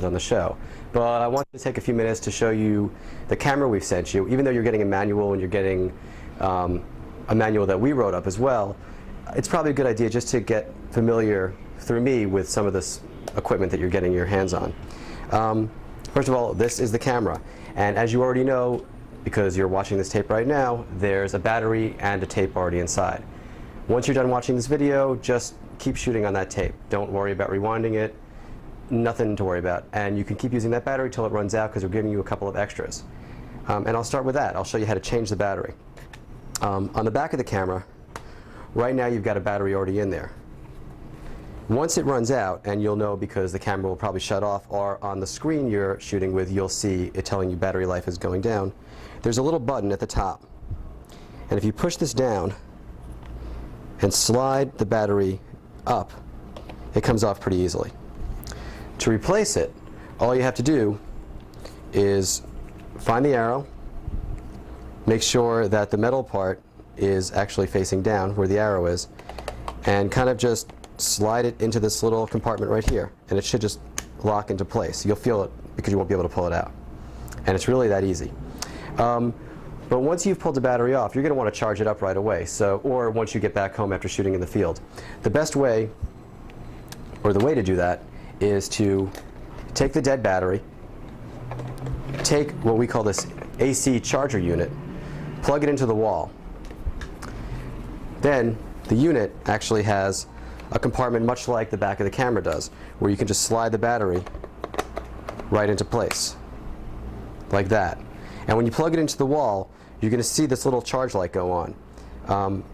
on the show. But I wanted to take a few minutes to show you the camera we've sent you. Even though you're getting a manual and you're getting a manual that we wrote up as well, it's probably a good idea just to get familiar through me with some of this equipment that you're getting your hands on. First of all, this is the camera. And as you already know, because you're watching this tape right now, there's a battery and a tape already inside. Once you're done watching this video, just keep shooting on that tape. Don't worry about rewinding it. Nothing to worry about. And you can keep using that battery till it runs out because we're giving you a couple of extras. And I'll start with that. I'll show you how to change the battery. On the back of the camera, right now you've got a battery already in there. Once it runs out, and you'll know because the camera will probably shut off, or on the screen you're shooting with, you'll see it telling you battery life is going down. There's a little button at the top. And if you push this down and slide the battery up, it comes off pretty easily. To replace it, all you have to do is find the arrow, make sure that the metal part is actually facing down where the arrow is, and kind of just slide it into this little compartment right here, and it should just lock into place. You'll feel it because you won't be able to pull it out. And it's really that easy. But once you've pulled the battery off, you're going to want to charge it up right away, or once you get back home after shooting in the field. The best way, or the way to do that, is to take the dead battery, take what we call this AC charger unit, plug it into the wall. Then the unit actually has a compartment much like the back of the camera does, where you can just slide the battery right into place, like that. And when you plug it into the wall, you're going to see this little charge light go on.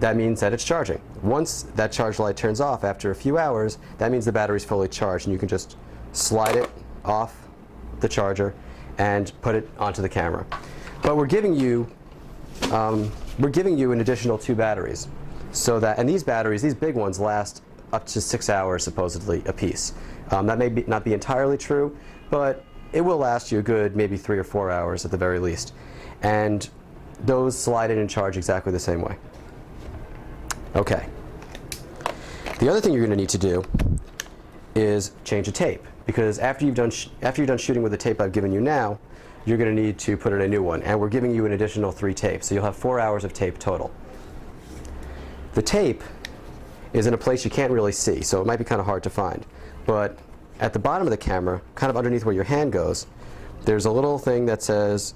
That means that it's charging. Once that charge light turns off after a few hours, that means the battery's fully charged, and you can just slide it off the charger and put it onto the camera. But we're giving you an additional 2 batteries. So that, and these batteries, these big ones, last up to 6 hours supposedly a piece. That may not be entirely true, but it will last you a good maybe 3 or 4 hours at the very least. And those slide in and charge exactly the same way. Okay. The other thing you're going to need to do is change the tape, because after you're done shooting with the tape I've given you now, you're going to need to put in a new one, and we're giving you an additional 3 tapes, so you'll have 4 hours of tape total. The tape is in a place you can't really see, so it might be kind of hard to find. But at the bottom of the camera, kind of underneath where your hand goes, there's a little thing that says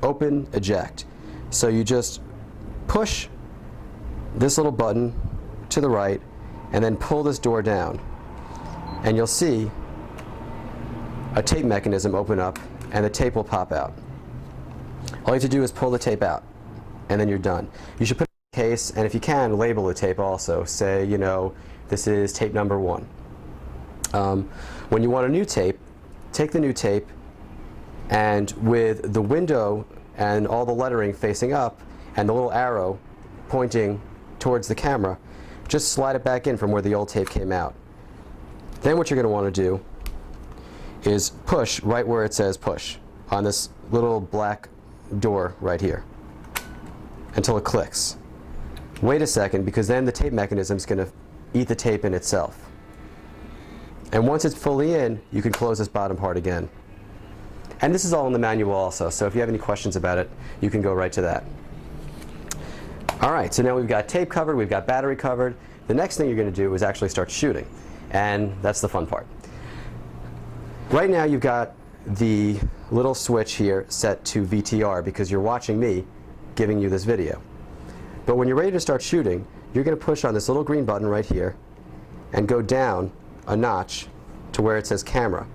open, eject. So you just push this little button to the right and then pull this door down. And you'll see a tape mechanism open up and the tape will pop out. All you have to do is pull the tape out and then you're done. You should put it in a case, and if you can, label the tape also. Say, you know, this is tape number 1. When you want a new tape, take the new tape, and with the window and all the lettering facing up and the little arrow pointing towards the camera, just slide it back in from where the old tape came out. Then what you're going to want to do is push right where it says push on this little black door right here until it clicks. Wait a second, because then the tape mechanism is going to eat the tape in itself. And once it's fully in, you can close this bottom part again. And this is all in the manual also, so if you have any questions about it, you can go right to that. All right, so now we've got tape covered, we've got battery covered. The next thing you're going to do is actually start shooting, and that's the fun part. Right now you've got the little switch here set to VTR because you're watching me giving you this video. But when you're ready to start shooting, you're going to push on this little green button right here and go down a notch to where it says camera.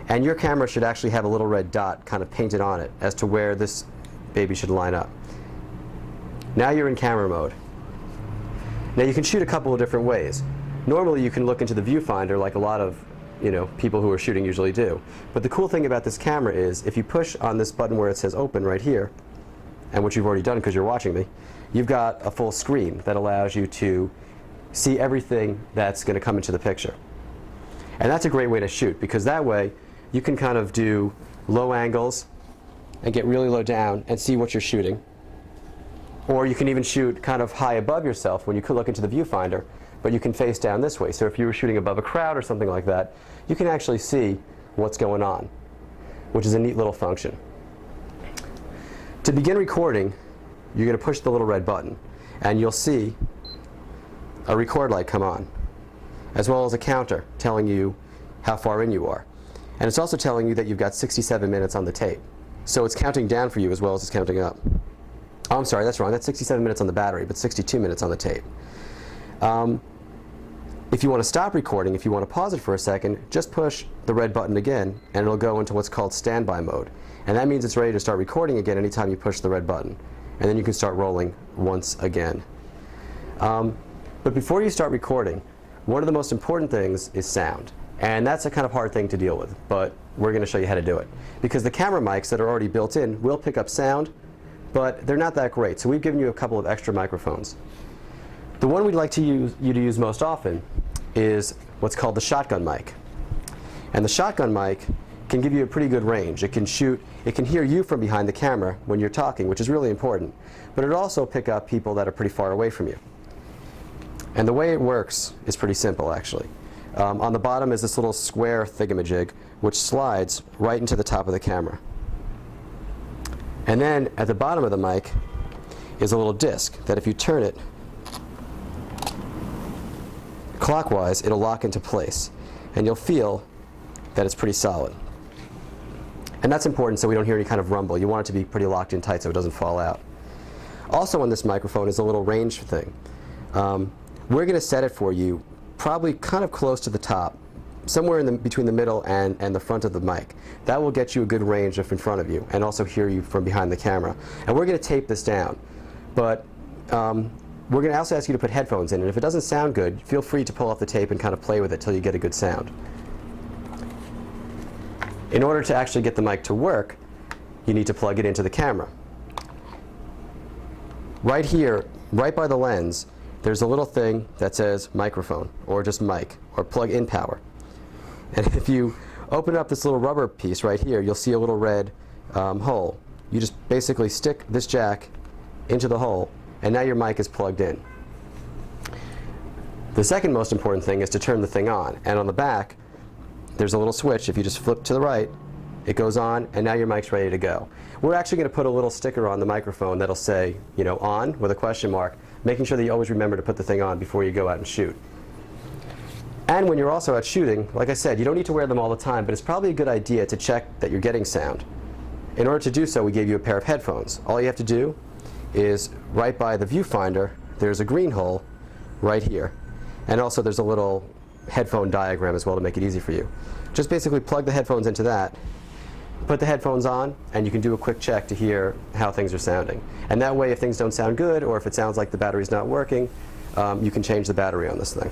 And your camera should actually have a little red dot kind of painted on it as to where this baby should line up. Now you're in camera mode. Now you can shoot a couple of different ways. Normally you can look into the viewfinder like a lot of people who are shooting usually do. But the cool thing about this camera is if you push on this button where it says open right here, and which you've already done because you're watching me, you've got a full screen that allows you to see everything that's going to come into the picture. And that's a great way to shoot, because that way you can kind of do low angles and get really low down and see what you're shooting. Or you can even shoot kind of high above yourself when you could look into the viewfinder, but you can face down this way. So if you were shooting above a crowd or something like that, you can actually see what's going on, which is a neat little function. To begin recording, you're going to push the little red button, and you'll see a record light come on, as well as a counter telling you how far in you are. And it's also telling you that you've got 67 minutes on the tape. So it's counting down for you as well as it's counting up. Oh, I'm sorry, that's wrong. That's 67 minutes on the battery, but 62 minutes on the tape. If you want to stop recording, if you want to pause it for a second, just push the red button again, and it'll go into what's called standby mode. And that means it's ready to start recording again anytime you push the red button. And then you can start rolling once again. But before you start recording, one of the most important things is sound. And that's a kind of hard thing to deal with, but we're going to show you how to do it. Because the camera mics that are already built in will pick up sound, but they're not that great. So we've given you a couple of extra microphones. The one we'd like you to use most often is what's called the shotgun mic. And the shotgun mic can give you a pretty good range. It can hear you from behind the camera when you're talking, which is really important. But it'll also pick up people that are pretty far away from you. And the way it works is pretty simple, actually. On the bottom is this little square thingamajig, which slides right into the top of the camera. And then at the bottom of the mic is a little disc that if you turn it clockwise, it'll lock into place. And you'll feel that it's pretty solid. And that's important so we don't hear any kind of rumble. You want it to be pretty locked in tight so it doesn't fall out. Also on this microphone is a little range thing. We're going to set it for you probably kind of close to the top, somewhere between the middle and the front of the mic. That will get you a good range in front of you and also hear you from behind the camera. And we're going to tape this down. But we're going to also ask you to put headphones in, and if it doesn't sound good, feel free to pull off the tape and kind of play with it till you get a good sound. In order to actually get the mic to work, you need to plug it into the camera. Right here, right by the lens, there's a little thing that says microphone, or just mic, or plug-in power. And if you open up this little rubber piece right here, you'll see a little red hole. You just basically stick this jack into the hole, and now your mic is plugged in. The second most important thing is to turn the thing on. And on the back, there's a little switch. If you just flip to the right, it goes on, and now your mic's ready to go. We're actually going to put a little sticker on the microphone that'll say, you know, on with a question mark, making sure that you always remember to put the thing on before you go out and shoot. And when you're also out shooting, like I said, you don't need to wear them all the time, but it's probably a good idea to check that you're getting sound. In order to do so, we gave you a pair of headphones. All you have to do is right by the viewfinder, there's a green hole right here. And also there's a little headphone diagram as well to make it easy for you. Just basically plug the headphones into that, put the headphones on, and you can do a quick check to hear how things are sounding. And that way, if things don't sound good, or if it sounds like the battery's not working, you can change the battery on this thing.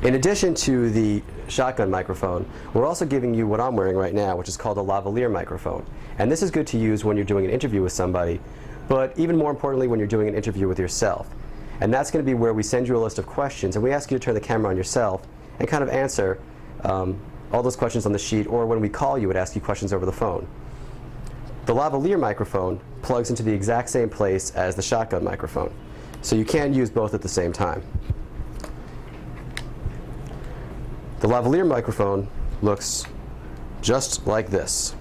In addition to the shotgun microphone, we're also giving you what I'm wearing right now, which is called a lavalier microphone. And this is good to use when you're doing an interview with somebody, but even more importantly when you're doing an interview with yourself. And that's going to be where we send you a list of questions, and we ask you to turn the camera on yourself and kind of answer all those questions on the sheet, or when we call you and ask you questions over the phone. The lavalier microphone plugs into the exact same place as the shotgun microphone, so you can't use both at the same time. The lavalier microphone looks just like this.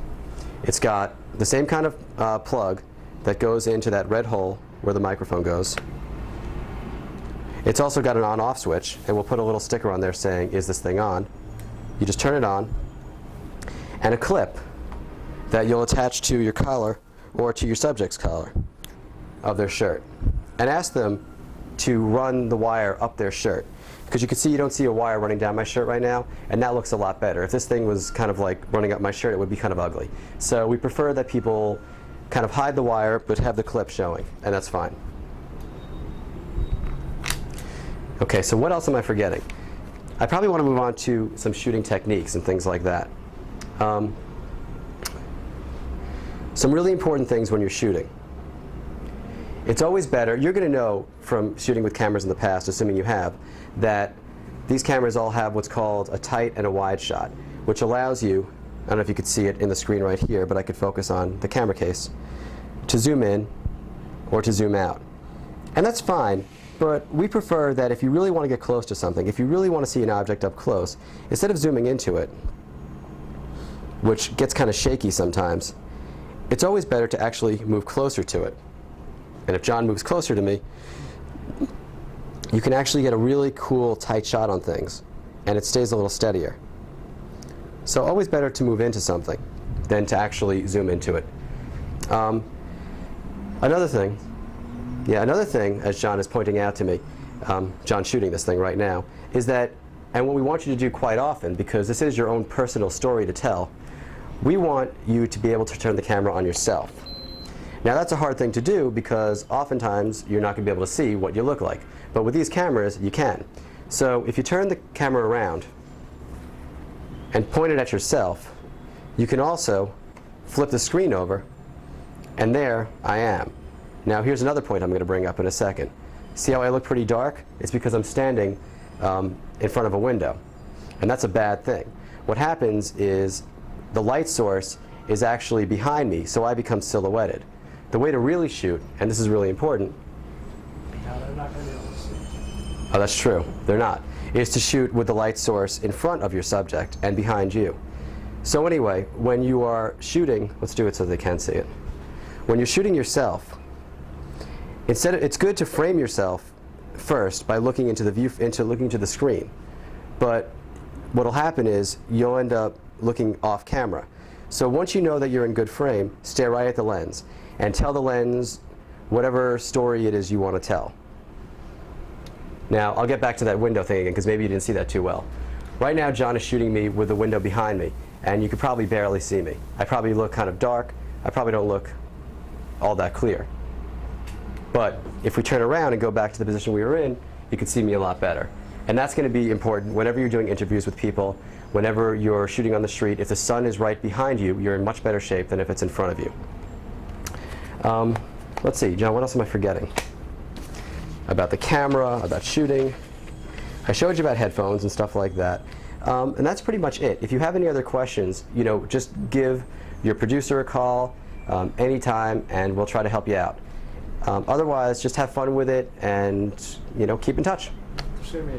It's got the same kind of plug that goes into that red hole where the microphone goes. It's also got an on-off switch, and we'll put a little sticker on there saying, is this thing on? You just turn it on, and a clip that you'll attach to your collar or to your subject's collar of their shirt. And ask them to run the wire up their shirt. Because you can see, you don't see a wire running down my shirt right now, and that looks a lot better. If this thing was kind of like running up my shirt, it would be kind of ugly. So we prefer that people kind of hide the wire but have the clip showing, and that's fine. Okay, so what else am I forgetting? I probably want to move on to some shooting techniques and things like that. Some really important things when you're shooting. It's always better, you're going to know from shooting with cameras in the past, assuming you have, that these cameras all have what's called a tight and a wide shot, which allows you, I don't know if you could see it in the screen right here, but I could focus on the camera case, to zoom in or to zoom out. And that's fine But we prefer that if you really want to get close to something, if you really want to see an object up close, instead of zooming into it, which gets kind of shaky sometimes, it's always better to actually move closer to it. And if John moves closer to me, you can actually get a really cool tight shot on things, and it stays a little steadier. So always better to move into something than to actually zoom into it. Another thing, as John is pointing out to me, John's shooting this thing right now, is that, and what we want you to do quite often, because this is your own personal story to tell, we want you to be able to turn the camera on yourself. Now that's a hard thing to do because oftentimes you're not going to be able to see what you look like. But with these cameras, you can. So if you turn the camera around and point it at yourself, you can also flip the screen over, and there I am. Now here's another point I'm going to bring up in a second. See how I look pretty dark? It's because I'm standing in front of a window. And that's a bad thing. What happens is the light source is actually behind me, so I become silhouetted. The way to really shoot, and this is really important, Now they're not going to be able to see. oh, that's true, they're not, is to shoot with the light source in front of your subject and behind you. So anyway, when you are shooting, let's do it so they can see it. When you're shooting yourself, it's good to frame yourself first by looking into the screen. But what'll happen is you'll end up looking off camera. So once you know that you're in good frame, stare right at the lens and tell the lens whatever story it is you want to tell. Now, I'll get back to that window thing again because maybe you didn't see that too well. Right now, John is shooting me with the window behind me, and you could probably barely see me. I probably look kind of dark. I probably don't look all that clear. But if we turn around and go back to the position we were in, you can see me a lot better. And that's going to be important whenever you're doing interviews with people, whenever you're shooting on the street. If the sun is right behind you, you're in much better shape than if it's in front of you. Let's see, John, what else am I forgetting? About the camera, about shooting. I showed you about headphones and stuff like that. And that's pretty much it. If you have any other questions, just give your producer a call anytime, and we'll try to help you out. Otherwise, just have fun with it and keep in touch. Send me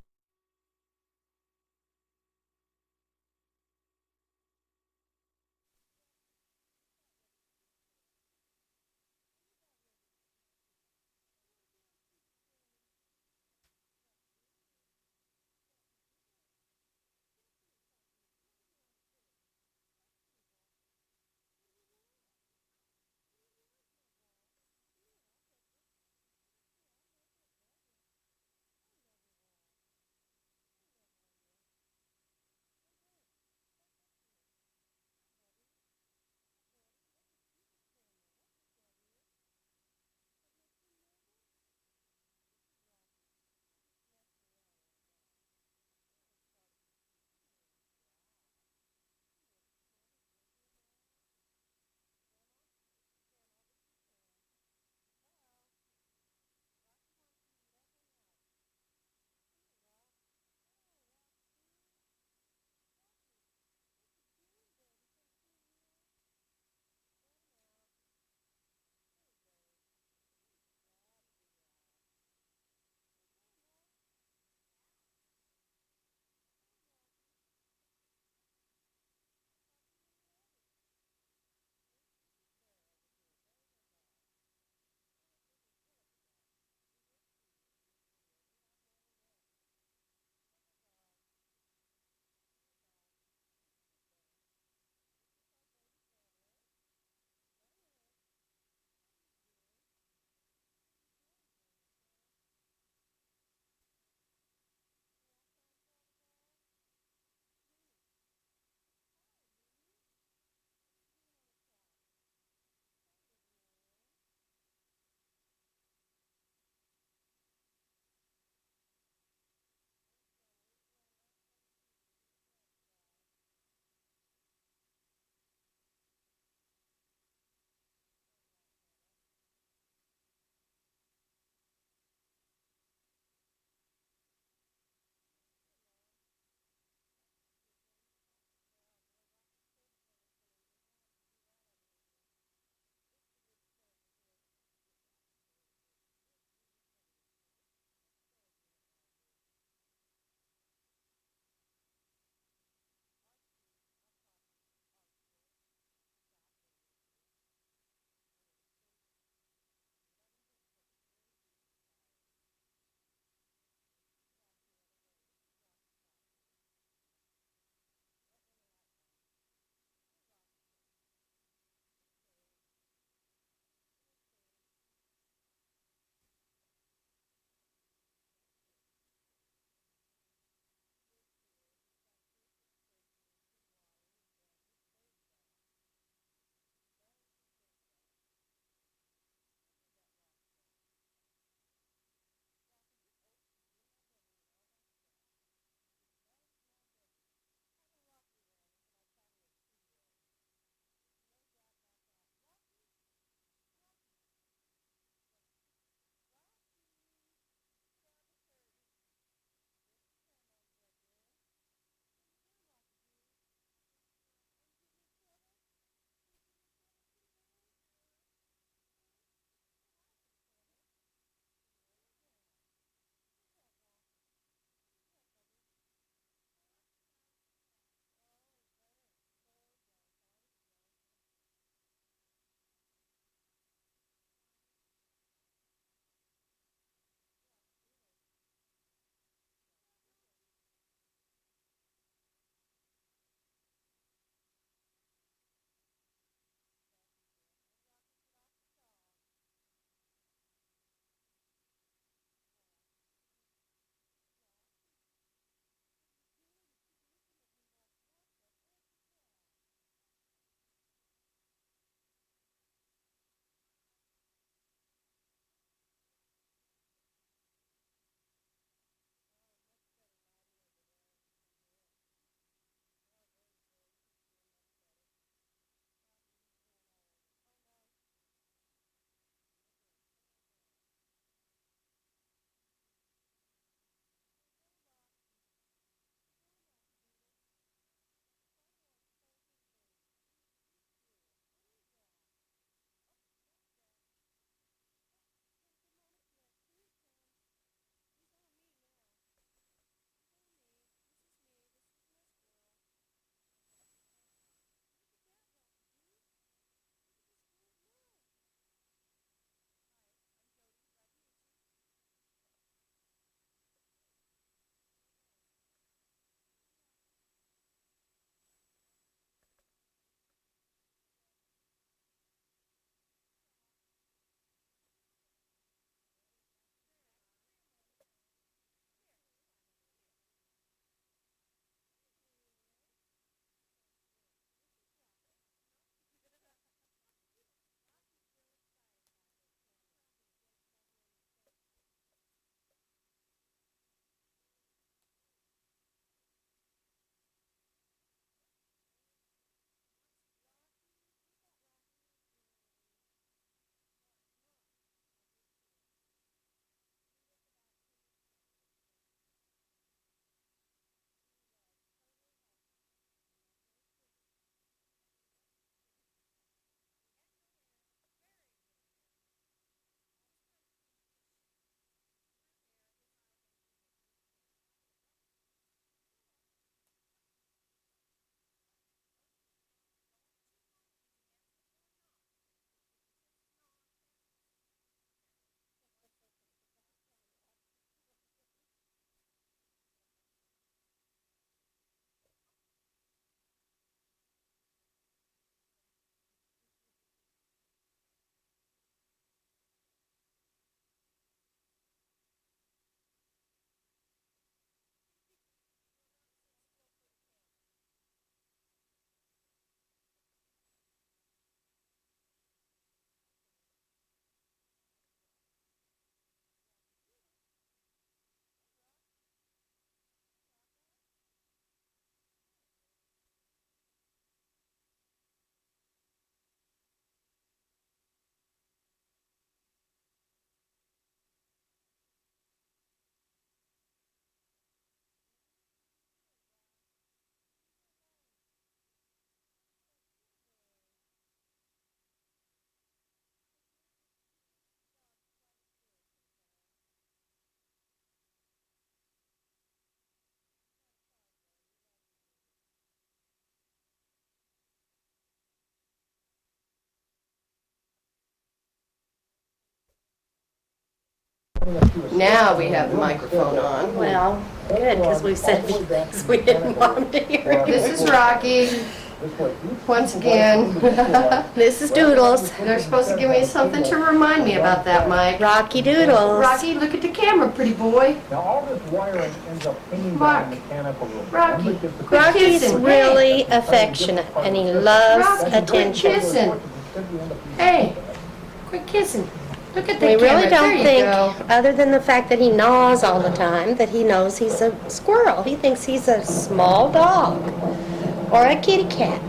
Now we have the microphone on. Well, good, because we said a few things we didn't want him to hear. This is Rocky. Once again. This is Doodles. They're supposed to give me something to remind me about that, Mike. Rocky Doodles. Rocky, look at the camera, pretty boy. Now all this wiring ends up hanging Mark. down the mechanical room. Rocky, quit Rocky's kissing. really affectionate, and he loves Rocky, quit attention. kissing. Hey, quit kissing. Look at the We camera. really don't there you think, go. other than the fact that he gnaws all the time, that he knows he's a squirrel. He thinks he's a small dog or a kitty cat.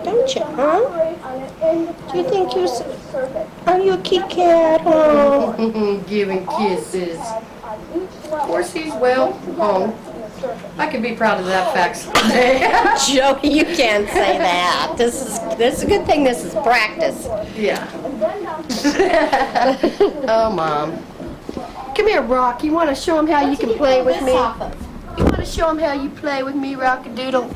Don't you, huh? Do you think you're... Are you a kitty cat? Oh. Giving kisses. Of course he's well home. I could be proud of that fact someday. Joey, you can't say that. This is a good thing this is practice. Yeah. Oh, Mom. Come here, Rock. You want to show him how you can play with me? You want to show him how you play with me, Rockadoodle?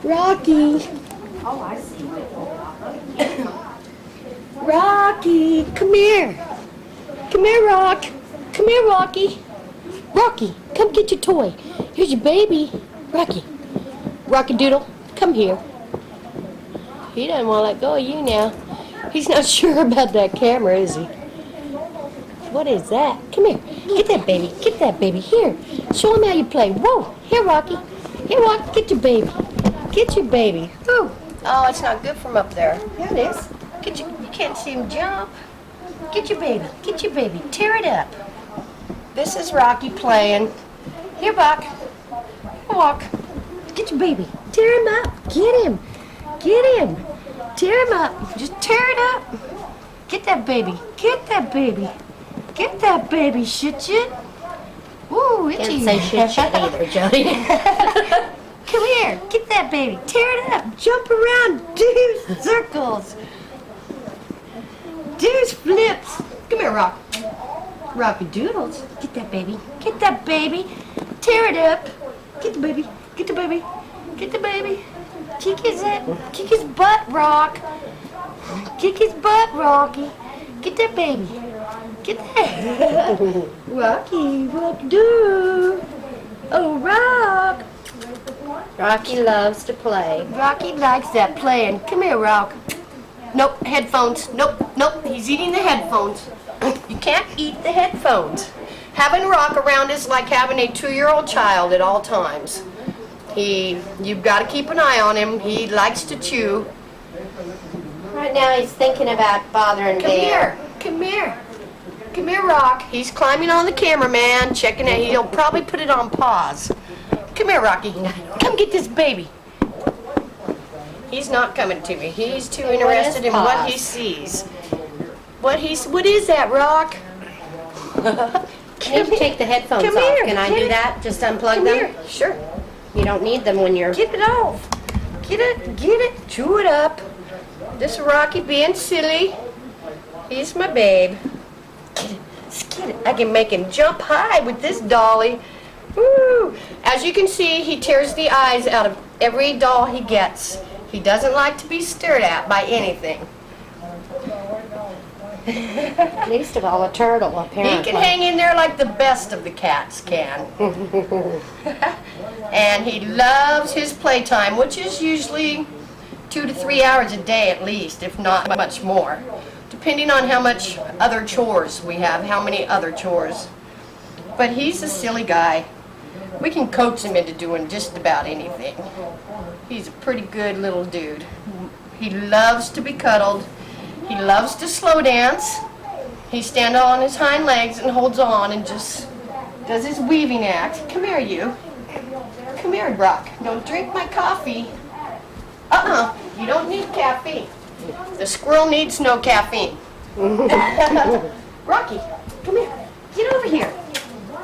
Rocky. Oh, I see. Rocky, come here. Come here, Rock. Come here, Rocky. Rocky, come get your toy. Here's your baby. Rocky. Rockadoodle, come here. He doesn't want to let go of you now. He's not sure about that camera, is he? What is that? Come here. Get that baby. Get that baby. Here. Show him how you play. Whoa. Here, Rocky. Here, Rocky. Get your baby. Get your baby. Ooh. Oh, it's not good from up there. Yeah, it is. You can't see him jump. Get your baby. Get your baby. Tear it up. This is Rocky playing. Here, Buck. Walk. Get your baby. Tear him up. Get him. Get him. Tear him up. Just tear it up. Get that baby. Get that baby. Get that baby, shit. Ooh, itchy. Can't say shit either, Jody. Come here. Get that baby. Tear it up. Jump around. Do circles. Do flips. Come here, Rock. Rockadoodles. Get that baby. Get that baby. Tear it up. Get the baby. Get the baby. Get the baby. Kick his butt, Rock. Kick his butt, Rocky. Get that baby. Get that. Rocky, Rock-doo. Oh, Rock. Rocky loves to play. Rocky likes that playing. Come here, Rock. Nope, headphones. Nope, he's eating the headphones. You can't eat the headphones. Having Rock around is like having a 2-year-old child at all times. You've got to keep an eye on him. He likes to chew. Right now he's thinking about bothering Come Bear. here, come here. Come here, Rock. He's climbing on the cameraman, checking it. He'll probably put it on pause. Come here, Rocky. Come get this baby. He's not coming to me. He's too interested in what he sees. What is that, Rock? You need to take the headphones Come off. here, Can I get do it. that? Just unplug Come them? here. Sure. You don't need them when you're... Get it off. Get it. Chew it up. This Rocky being silly. He's my babe. Get it. I can make him jump high with this dolly. Woo! As you can see, he tears the eyes out of every doll he gets. He doesn't like to be stared at by anything. Least of all a turtle, apparently. He can hang in there like the best of the cats can. And he loves his playtime, which is usually 2 to 3 hours a day at least, if not much more. Depending on how much other chores we have, how many other chores. But he's a silly guy. We can coax him into doing just about anything. He's a pretty good little dude. He loves to be cuddled. He loves to slow dance. He stands on his hind legs and holds on and just does his weaving act. Come here, you. Come here, Brock. Don't drink my coffee. You don't need caffeine. The squirrel needs no caffeine. Rocky, come here. Get over here.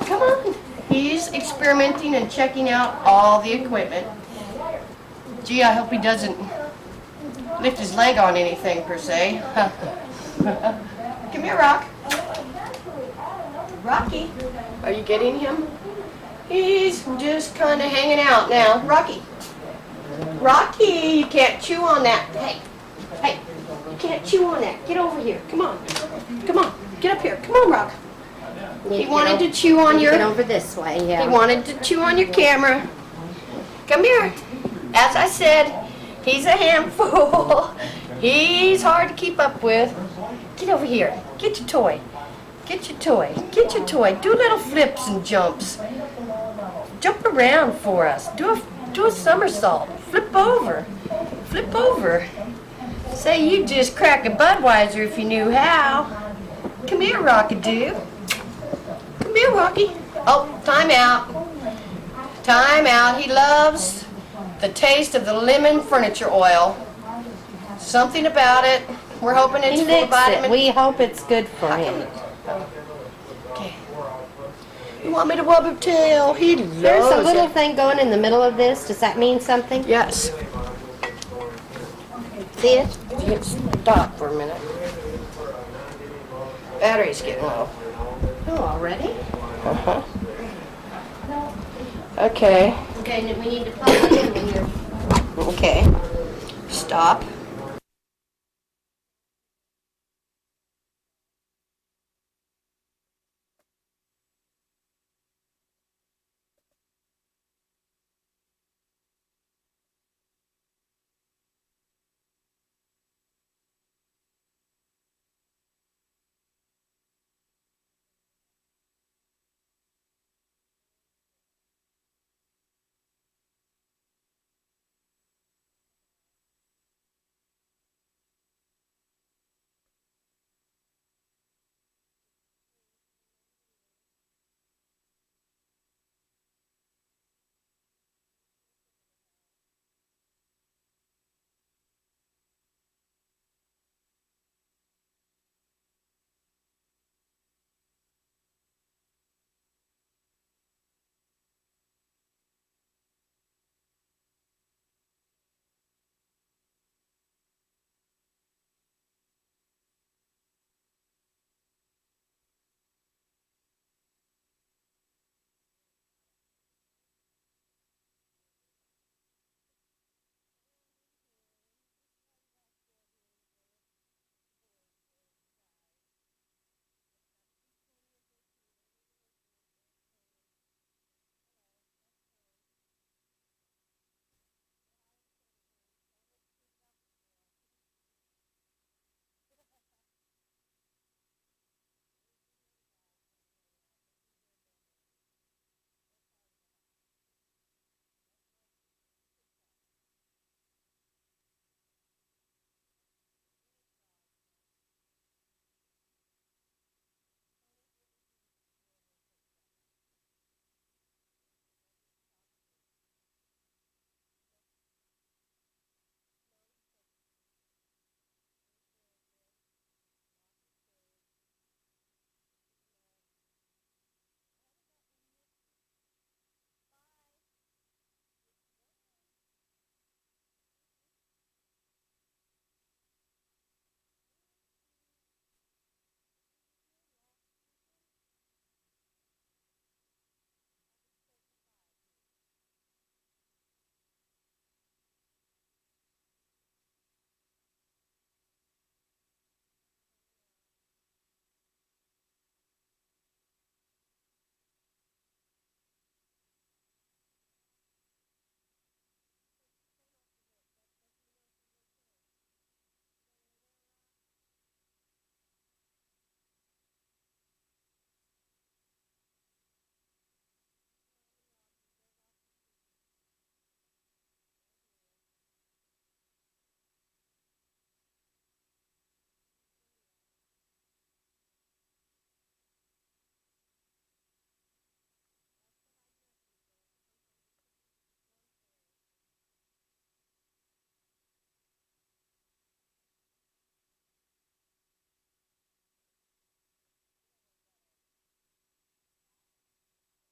Come on. He's experimenting and checking out all the equipment. Gee, I hope he doesn't lift his leg on anything, per se. Come here, Rock. Rocky, are you getting him? He's just kind of hanging out now. Rocky. Rocky, you can't chew on that. Hey, can't chew on that. Get over here. Come on. Come on. Get up here. Come on, Rock. He wanted to chew on your... Get over this way, yeah. He wanted to chew on your camera. Come here. As I said, he's a handful. He's hard to keep up with. Get over here. Get your toy. Get your toy. Get your toy. Do little flips and jumps. Jump around for us. Do a somersault. Flip over. Flip over. Say you just crack a Budweiser if you knew how. Come here, Rockadoo. Come here, Rocky. Oh, time out. Time out. He loves the taste of the lemon furniture oil. Something about it. We're hoping it's He full of licks it. vitamin. We hope it's good for him. Okay. You want me to rub his tail? He loves There's a little it. thing going in the middle of this. Does that mean something? Yes. See it? You stop for a minute. Battery's getting low. Oh, already? Uh-huh. Okay. Okay, we need to plug it in when you're... Okay. Stop.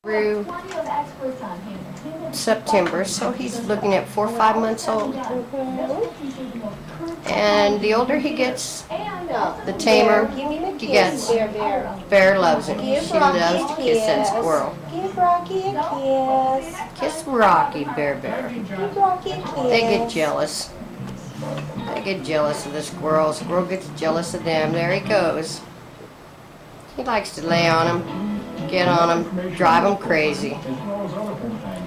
Through September, so he's looking at 4 or 5 months old. And the older he gets, the tamer he gets. Bear loves him. She loves to kiss that squirrel. Give Rocky a kiss. Kiss Rocky, Bear. Give Rocky a kiss. They get jealous. I get jealous of the squirrel. Squirrel gets jealous of them. There he goes. He likes to lay on him, get on him, drive him crazy.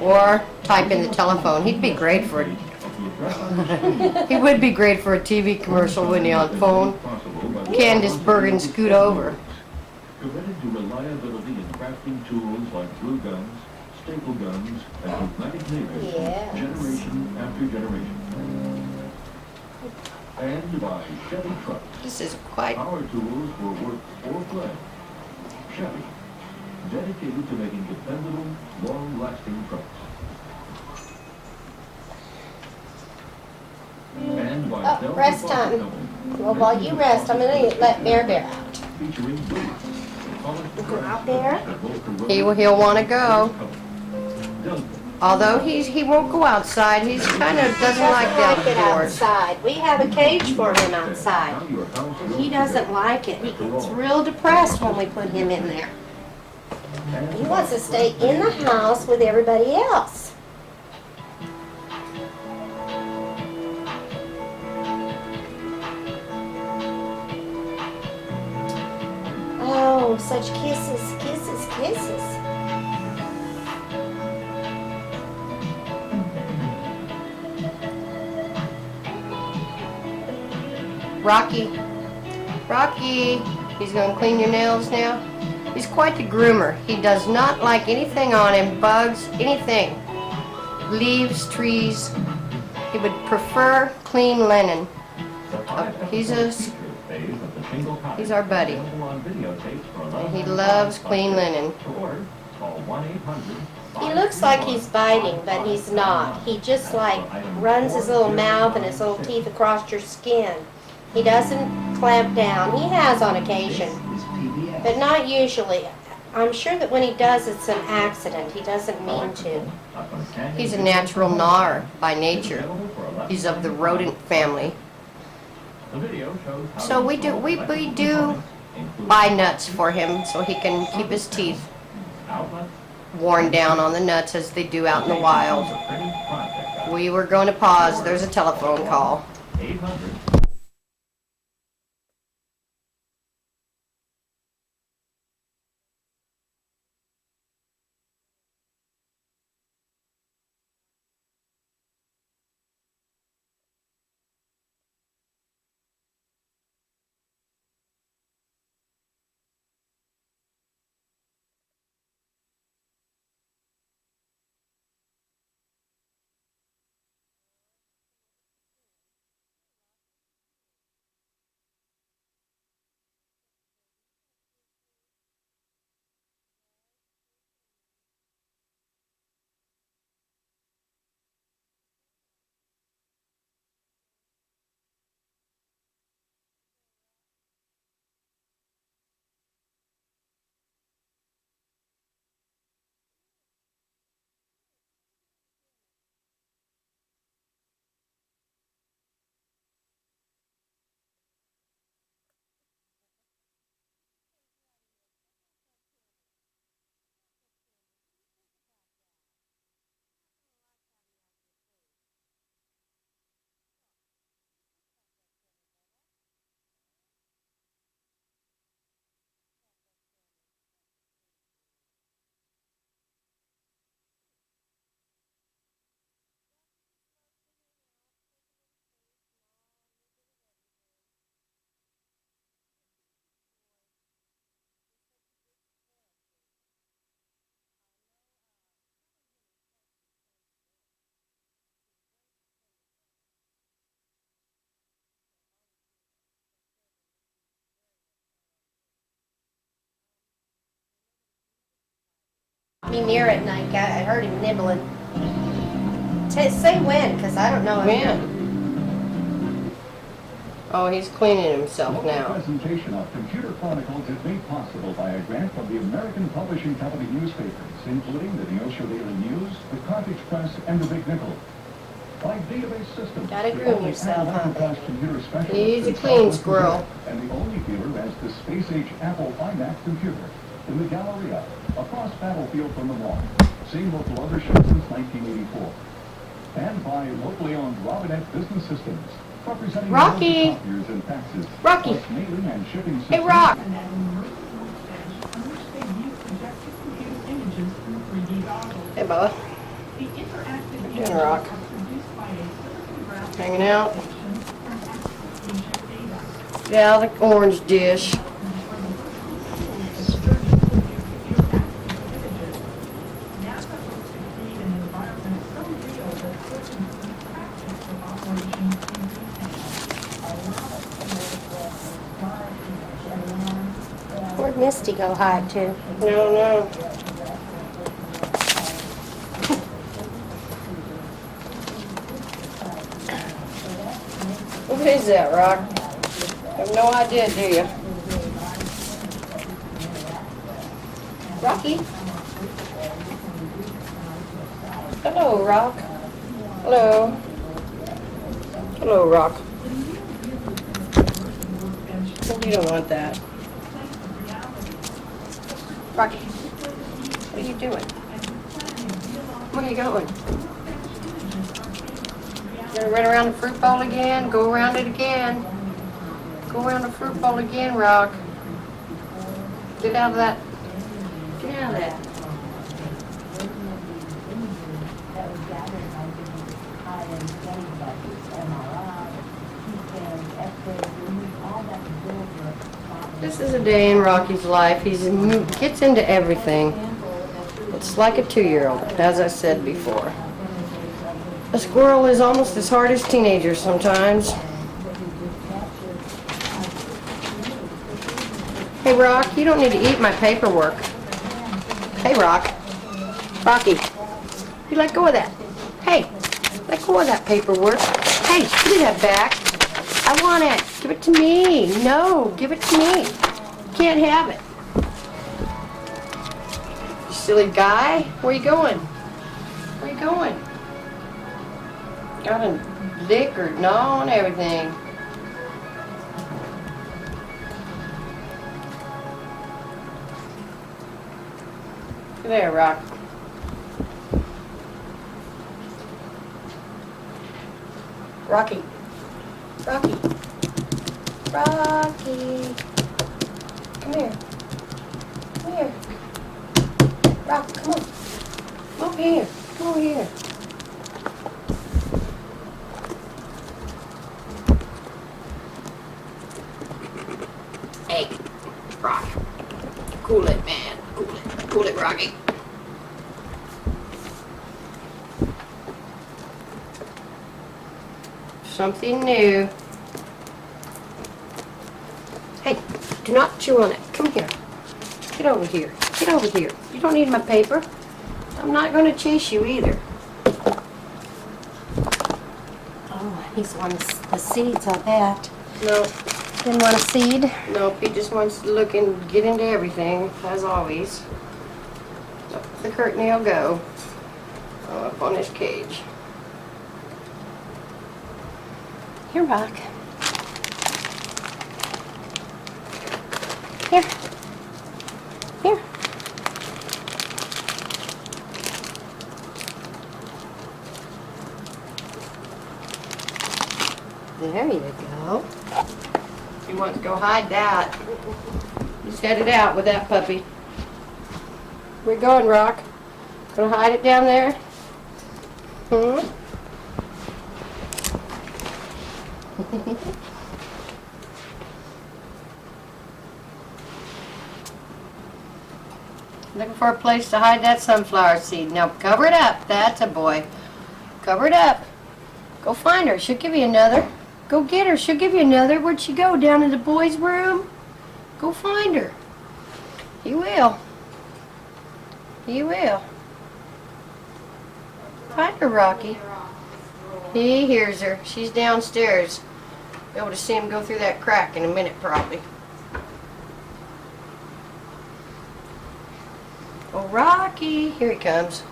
Or type in the telephone. He'd be great for it. He would be great for a TV commercial, wouldn't he, on phone? Candace Bergen, scoot over. Committed to reliability in crafting tools like glue guns, staple guns, and pneumatic neighbors, Yes. generation after generation. And by Chevy Trucks, This is quite... power tools for work or play. Chevy, dedicated to making dependable, long-lasting trucks. And by Oh, Delta rest Faucet time. Company, Well, while you rest, I'm gonna let Bear out. featuring boots, polished Go out brass there. that both corrode He'll want to go. Delta. Although he won't go outside. He's kind of doesn't like the Like it outdoors. outside. We have a cage for him outside. And he doesn't like it. He gets real depressed when we put him in there. He wants to stay in the house with everybody else. Oh, such kisses, kisses, kisses. Rocky. Rocky. He's going to clean your nails now. He's quite the groomer. He does not like anything on him, bugs, anything. Leaves, trees. He would prefer clean linen. He's our buddy. And he loves clean linen. He looks like he's biting, but he's not. He just like runs his little mouth and his little teeth across your skin. He doesn't clamp down. He has on occasion, but not usually. I'm sure that when he does, it's an accident. He doesn't mean to. He's a natural gnawer by nature. He's of the rodent family. So we do buy nuts for him so he can keep his teeth worn down on the nuts as they do out in the wild. We were going to pause. There's a telephone call. 800. Me near it, and I heard him nibbling. Say when, because I don't know When? Oh, he's cleaning himself Local now. presentation of Computer Chronicles is made possible by a grant from the American Publishing Company newspapers, including the Neosho Daily News, the Carthage Press, and the Big Nickel. By Database Systems, Gotta the groom only yourself, huh, Apple-class computer specialist He's a in clean Southwest squirrel. Missouri, and the only dealer as the Space-Age Apple iMac computer in the Galleria, across Battlefield from the mall. Seen local other shows since 1984. And by locally owned Robinette Business Systems, Representing Rocky. copiers and faxes, Rocky. plus mailing and shipping Hey, systems. Rock. Hey, Bubba. How you doing, Rock? Hanging out? Yeah, the orange dish. Where'd Misty go hide to? No. What is that, Rock? I have no idea, do you? Rocky? Hello, Rock. Hello. Hello, Rock. You don't want that. Rocky, what are you doing? Where are you going? You gonna run around the fruit bowl again? Go around it again. Go around the fruit bowl again, Rock. Get out of that. Get out of that. This is a day in Rocky's life. He gets into everything. It's like a 2-year-old, as I said before. A squirrel is almost as hard as teenagers sometimes. Hey, Rock, you don't need to eat my paperwork. Hey, Rock. Rocky, you let go of that. Hey, let go of that paperwork. Hey, give me that back. I want it. Give it to me. No, give it to me. You can't have it. You silly guy. Where you going? Where you going? Got a lick or gnaw and everything. There, Rock. Rocky. Rocky. Rocky. Come here. Come here. Rock, come on. Come over here. Come over here. Hey, Rock. Cool it, man. Cool it. Cool it, Rocky. Something new. Hey, do not chew on it. Come here. Get over here. Get over here. You don't need my paper. I'm not going to chase you either. Oh, he's wants the seeds, I bet. No, Didn't want a seed? nope. He just wants to look and get into everything, as always. Up the curtain he'll go. Oh, up on his cage. Here, Rock. Here. Here. There you go. He wants to go hide that. He's headed out with that puppy. Where you going, Rock? Gonna hide it down there? Hmm? Looking for a place to hide that sunflower seed. Now cover it up. That's a boy. Cover it up. Go find her. She'll give you another. Go get her. She'll give you another. Where'd she go? Down in the boys' room? Go find her. He will. He will. Find her, Rocky. He hears her. She's downstairs. Be able to see him go through that crack in a minute, probably. Oh, Rocky. Here he comes.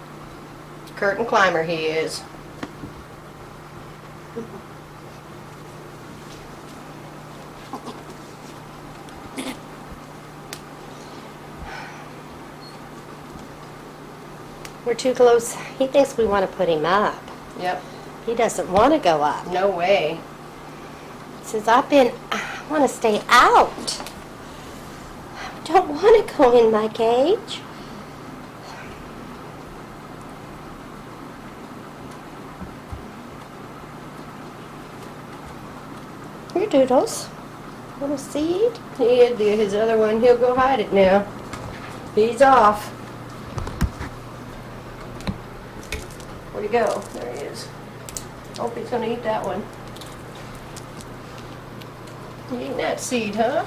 Curtain climber he is. We're too close. He thinks we want to put him up. Yep. He doesn't want to go up. No way. says, I want to stay out. I don't want to go in my cage. Here, Doodles. Want a seed? He had his other one. He'll go hide it now. He's off. Where'd he go? There he is. Hope he's gonna eat that one. You eating that seed, huh?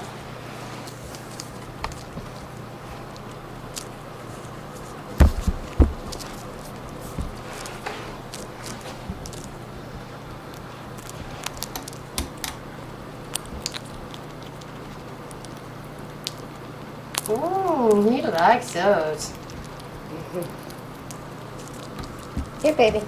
Ooh, he likes those. Here, baby.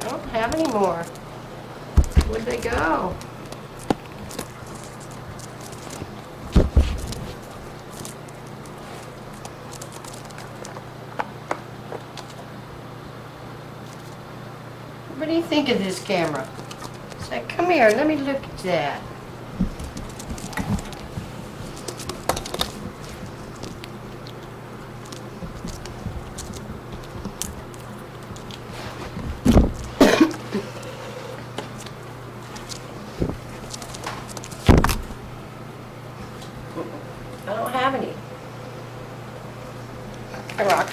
Don't have any more. Where'd they go? What do you think of this camera? Say, come here, let me look at that. I don't have any. Hey, Rock.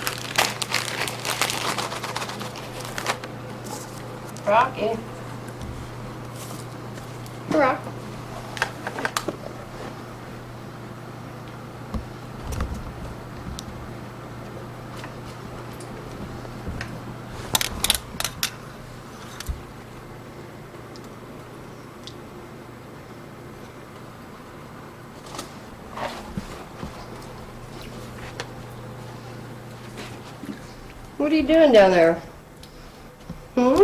Rocky. Hey, Rock. What are you doing down there? Hmm?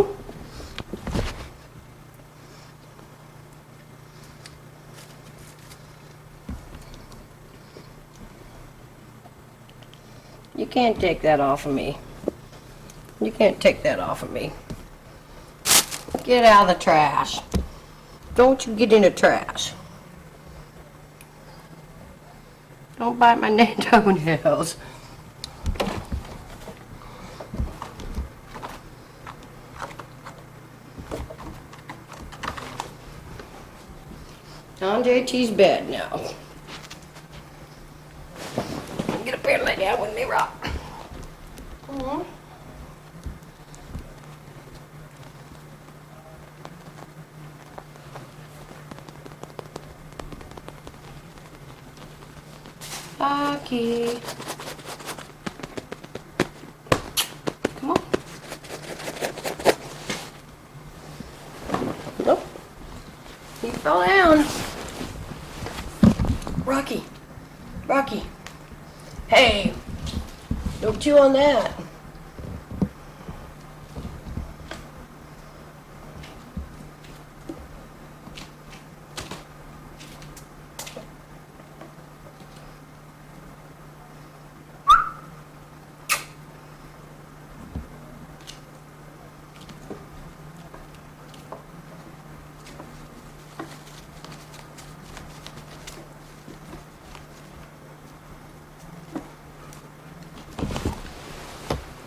You can't take that off of me. You can't take that off of me. Get out of the trash. Don't you get in the trash. Don't bite my toenails. On JT's bed now. Get up here and lay down with me, Rock. Rocky. Come on. Nope. He fell down. Rocky. Rocky. Hey. Don't chew on that.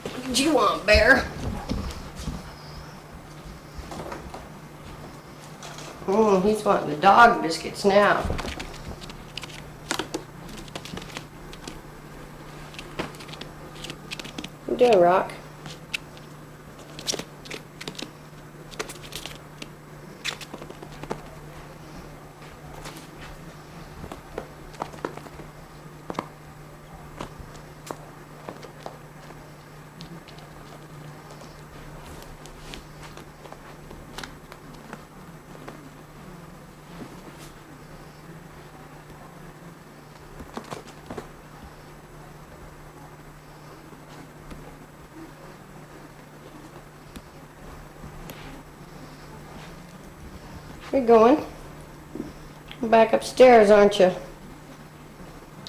What do you want, Bear? Oh, he's wanting the dog biscuits now. What you doing, Rock? You're going. Back upstairs, aren't you?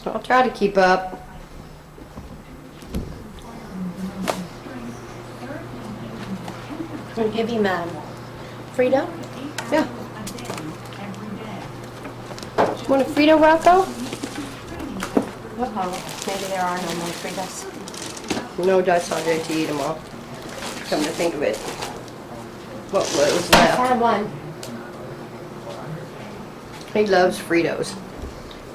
I'll try to keep up. I'm gonna give him Frito. Yeah. Want a Frito, Rocco? Uh-oh, maybe there are no more Fritos. No, I saw ready to eat them all. Come to think of it. What was left? Have one. He loves Fritos.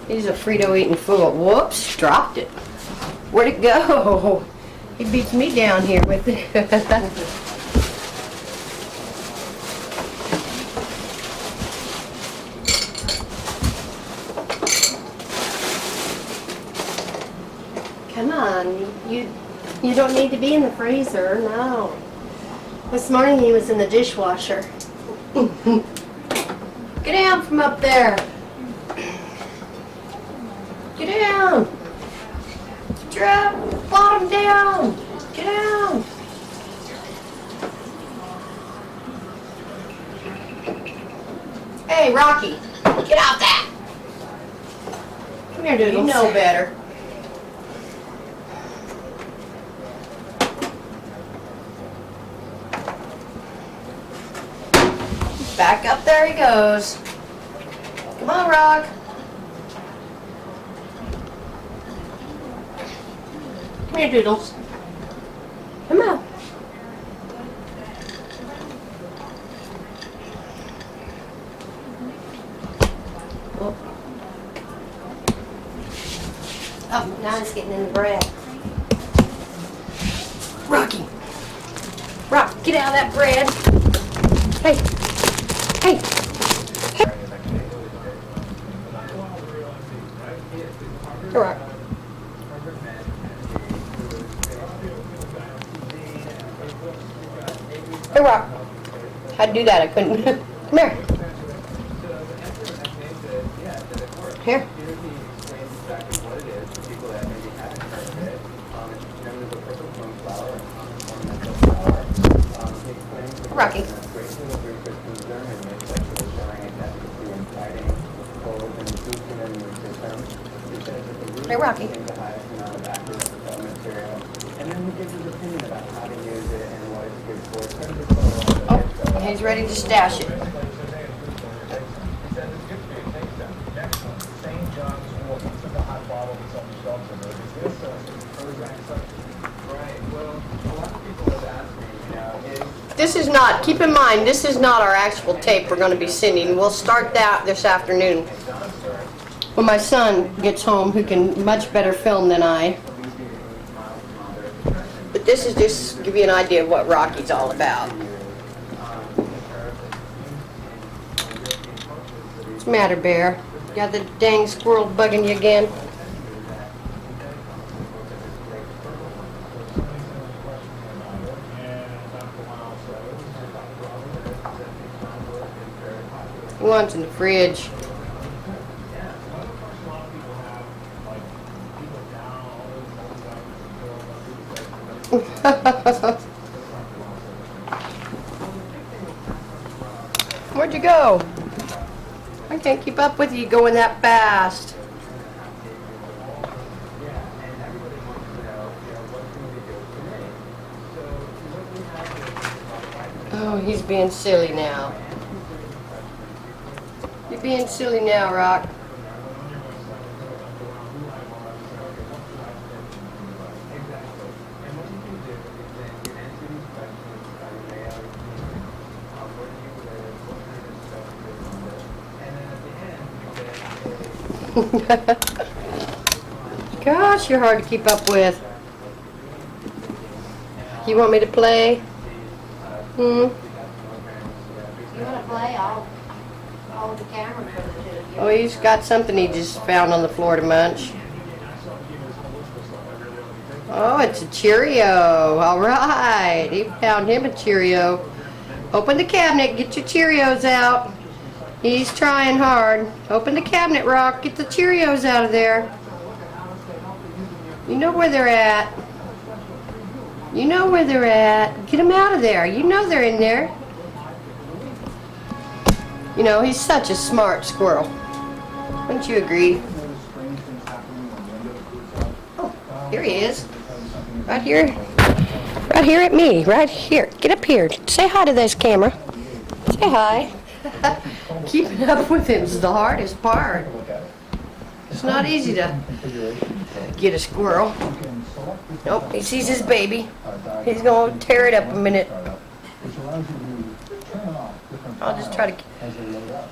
He's a Frito eating fool. Whoops, dropped it. Where'd it go? He beats me down here with it. Come on, you don't need to be in the freezer, no. This morning he was in the dishwasher. Get down from up there. Get down. Drop bottom down. Get down. Hey, Rocky, get out that. Come here, dude. You know better. Back up there he goes. Come on, Rock. Come here, Doodles. Come on. Oh, now he's getting in the bread. Rocky. Rock, get out of that bread. Hey. Hey. Hey. Rock. Hey, Rock. How'd I do that? I couldn't. Come here. Here. Rocky. Hey, Rocky. Oh, he's ready to stash it. This is not, keep in mind, this is not our actual tape we're going to be sending. We'll start that this afternoon when my son gets home, who can much better film than I. But this is just to give you an idea of what Rocky's all about. What's the matter, Bear? Got the dang squirrel bugging you again? He wants in the fridge. Where'd you go? I can't keep up with you going that fast. Oh, he's being silly now. You're being silly now, Rock. Gosh, you're hard to keep up with. You want me to play? You want to play? I'll hold the camera for the two of you. Oh, he's got something he just found on the floor to munch. Oh, it's a Cheerio. All right. He found him a Cheerio. Open the cabinet. Get your Cheerios out. He's trying hard. Open the cabinet, Rock. Get the Cheerios out of there. You know where they're at. You know where they're at. Get them out of there. You know they're in there. You know, he's such a smart squirrel. Wouldn't you agree? Oh, here he is. Right here. Right here at me. Right here. Get up here. Say hi to this camera. Say hi. Keeping up with him's the hardest part. It's not easy to get a squirrel. Nope, he sees his baby. He's gonna tear it up a minute. I'll just try to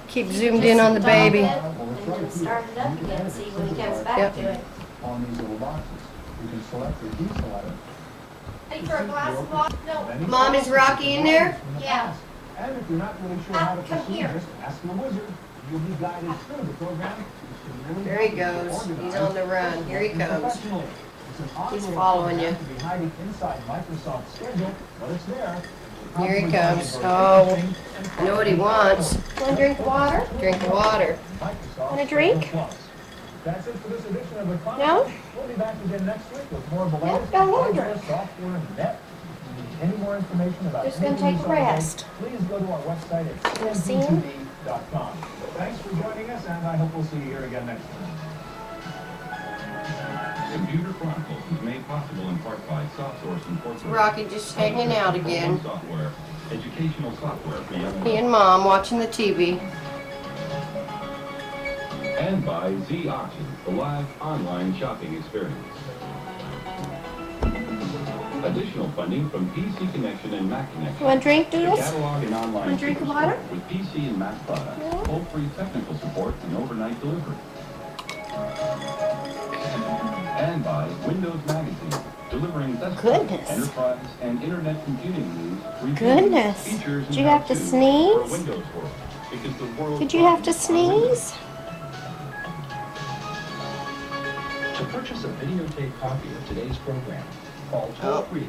keep zoomed in on the baby. And start it up again, see when he comes back Yep. to it. On these little boxes, you can select your diesel item. Hey, for a glass of water? No. Mom, is Rocky in there? Yeah. And if you're not really sure how to Come proceed, here. just ask your wizard. You'll be guided through the program. There he goes. He's on the run. Here he comes. Professionally. It's an He's awkward following program you. to be hiding inside Microsoft's schedule, but it's there. Here he comes. Oh, I know what he wants. Want a drink of water? Drink water. Microsoft Want a drink? Plus. That's it for this edition of the Chronicle. No? We'll be back again next week with more of the Yeah, latest got a little hardware, drink. software, and net. Any more information about Just gonna anything take a you saw today, rest. Please go to our website at Wanna see him? cntv.com. Thanks for joining us, and I hope we'll see you here again next time. Computer Chronicles is made possible in part by SoftSource Incorporated. Rocky just hanging out again. Software, educational software for young He and Mom watching the TV. And by Z Auctions, the live online shopping experience. Additional funding from PC Connection and Mac Connection. Want a drink, The Doodles? catalog and online Want a drink of superstore water? with PC and Mac products, toll-free technical support and overnight delivery. And by Windows Magazine, delivering desktop, Goodness. enterprise, and internet computing news, reviews, Goodness. features, Did and you have to how-tos sneeze? for a Windows world, because the world Did you have to runs on Windows. sneeze? To purchase a videotape copy of today's program, call Oh. toll-free.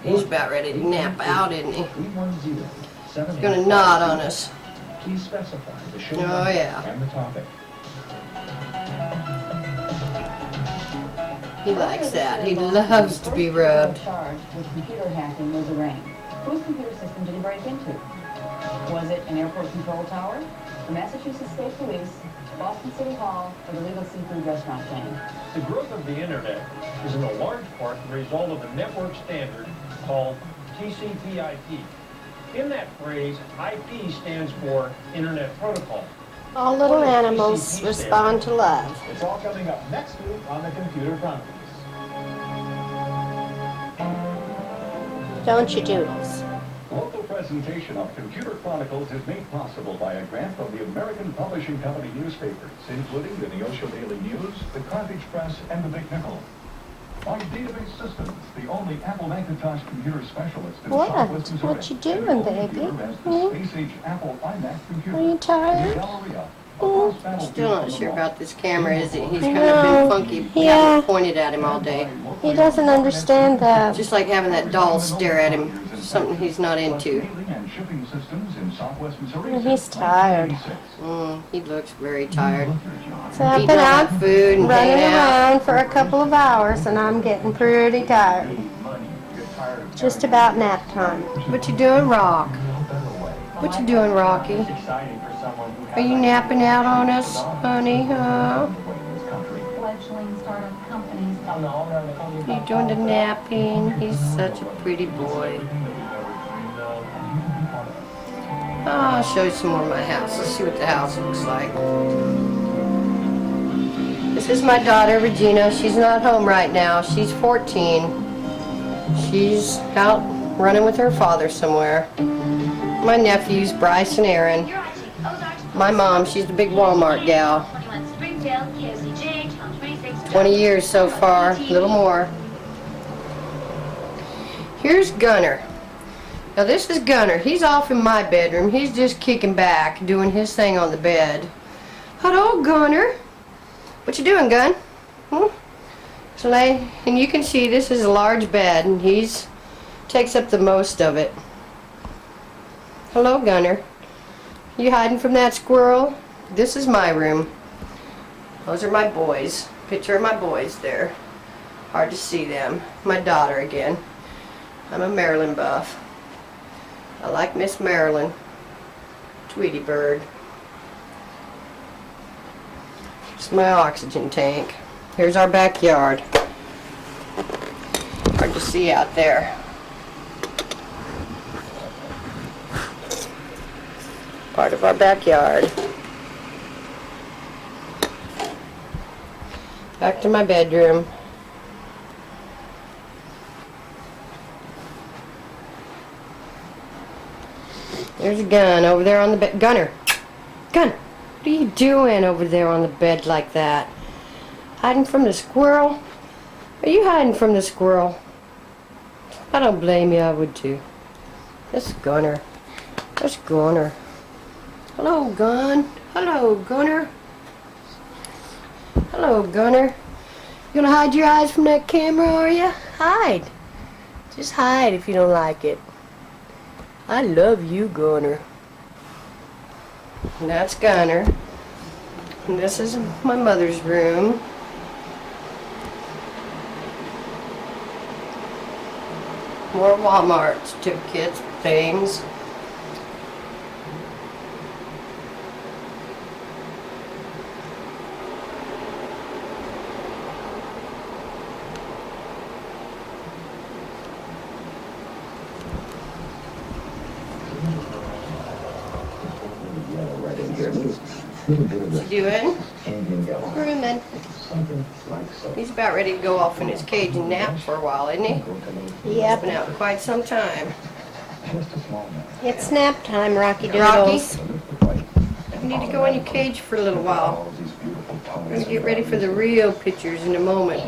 He's about ready to nap out, isn't he? 310-785. He's gonna nod on us. Please specify the show Oh, number yeah. and the topic. He likes that. He loves to be rubbed. Charged with computer hacking was arraigned. Whose computer system did he break into? Was it an airport control tower, the Massachusetts State Police, Boston City Hall, or the legal seafood restaurant chain? The growth of the internet is in a large part the result of a network standard called TCP/IP. In that phrase, IP stands for Internet Protocol. All little animals respond to love. It's all coming up next week on the Computer Chronicles. Don't you, Doodles? Local presentation of Computer Chronicles is made possible by a grant from the American Publishing Company newspapers, including the Neosho Daily News, the Carthage Press, and the Big Nickel. By Database Systems, the only Apple Macintosh computer specialist in What? Southwest Missouri. What you doing, And the only baby? computer has the Hmm? space-age Apple iMac computer. Are you tired? The Galleria, across Battlefield Still not from the sure mall. about this camera, is he? He's kind No. of been funky. Yeah. Having it pointed at him all day. He doesn't understand that. Just like having that doll stare at him. Something he's not into. Mailing and shipping systems in Southwest Missouri He's since tired. 1986. He looks very tired. So I've Eating been all out that food and running hanging out. around for a couple of hours and I'm getting pretty tired. Just about nap time. What you doing, Rock? What you doing, Rocky? Exciting for someone who Are you napping out on us, honey? Huh? Fledgling startup companies. You doing the napping? He's such a pretty boy. Oh, I'll show you some more of my house. Let's see what the house looks like. This is my daughter, Regina. She's not home right now. She's 14. She's out running with her father somewhere. My nephews, Bryce and Aaron. My mom, she's the big Walmart gal. 20 years so far, a little more. Here's Gunner. Now this is Gunner. He's off in my bedroom. He's just kicking back, doing his thing on the bed. Hello, Gunner. What you doing, Gun? So and you can see this is a large bed, and he's takes up the most of it. Hello, Gunner. You hiding from that squirrel? This is my room. Those are my boys. Picture of my boys there. Hard to see them. My daughter again. I'm a Maryland buff. I like Miss Maryland. Tweety Bird. It's my oxygen tank. Here's our backyard. Hard to see out there. Part of our backyard. Back to my bedroom. There's a gun over there on the bed. Gunner! Gun! What are you doing over there on the bed like that? Hiding from the squirrel? Are you hiding from the squirrel? I don't blame you, I would too. That's Gunner. That's Gunner. Hello, Gun. Hello, Gunner. Hello, Gunner. You gonna hide your eyes from that camera, are you? Hide. Just hide if you don't like it. I love you, Gunner. And that's Gunner. And this is my mother's room. More Walmart certificates, things. What you doing? Grooming. He's about ready to go off in his cage and nap for a while, isn't he? Yep. Been out quite some time. It's nap time, Rocky Rocky, Doodles. you need to go in your cage for a little while. We're going to get ready for the real pictures in a moment.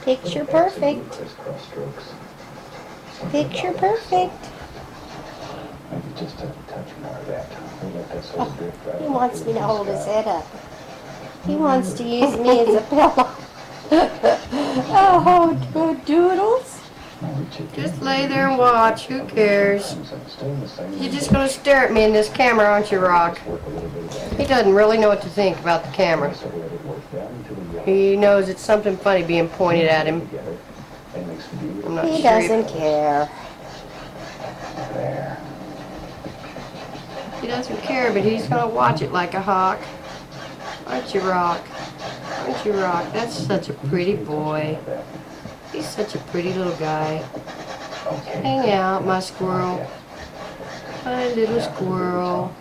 Picture perfect. Picture perfect. He wants me to hold his head up. He wants to use me as a pillow. Oh, good doodles. Just lay there and watch. Who cares? You're just going to stare at me in this camera, aren't you, Rock? He doesn't really know what to think about the camera. He knows it's something funny being pointed at him. I'm not He sure doesn't care. He doesn't care, but he's going to watch it like a hawk. Aren't you, Rock? Aren't you, Rock? That's such a pretty boy. He's such a pretty little guy. Hang out, my squirrel. My little squirrel.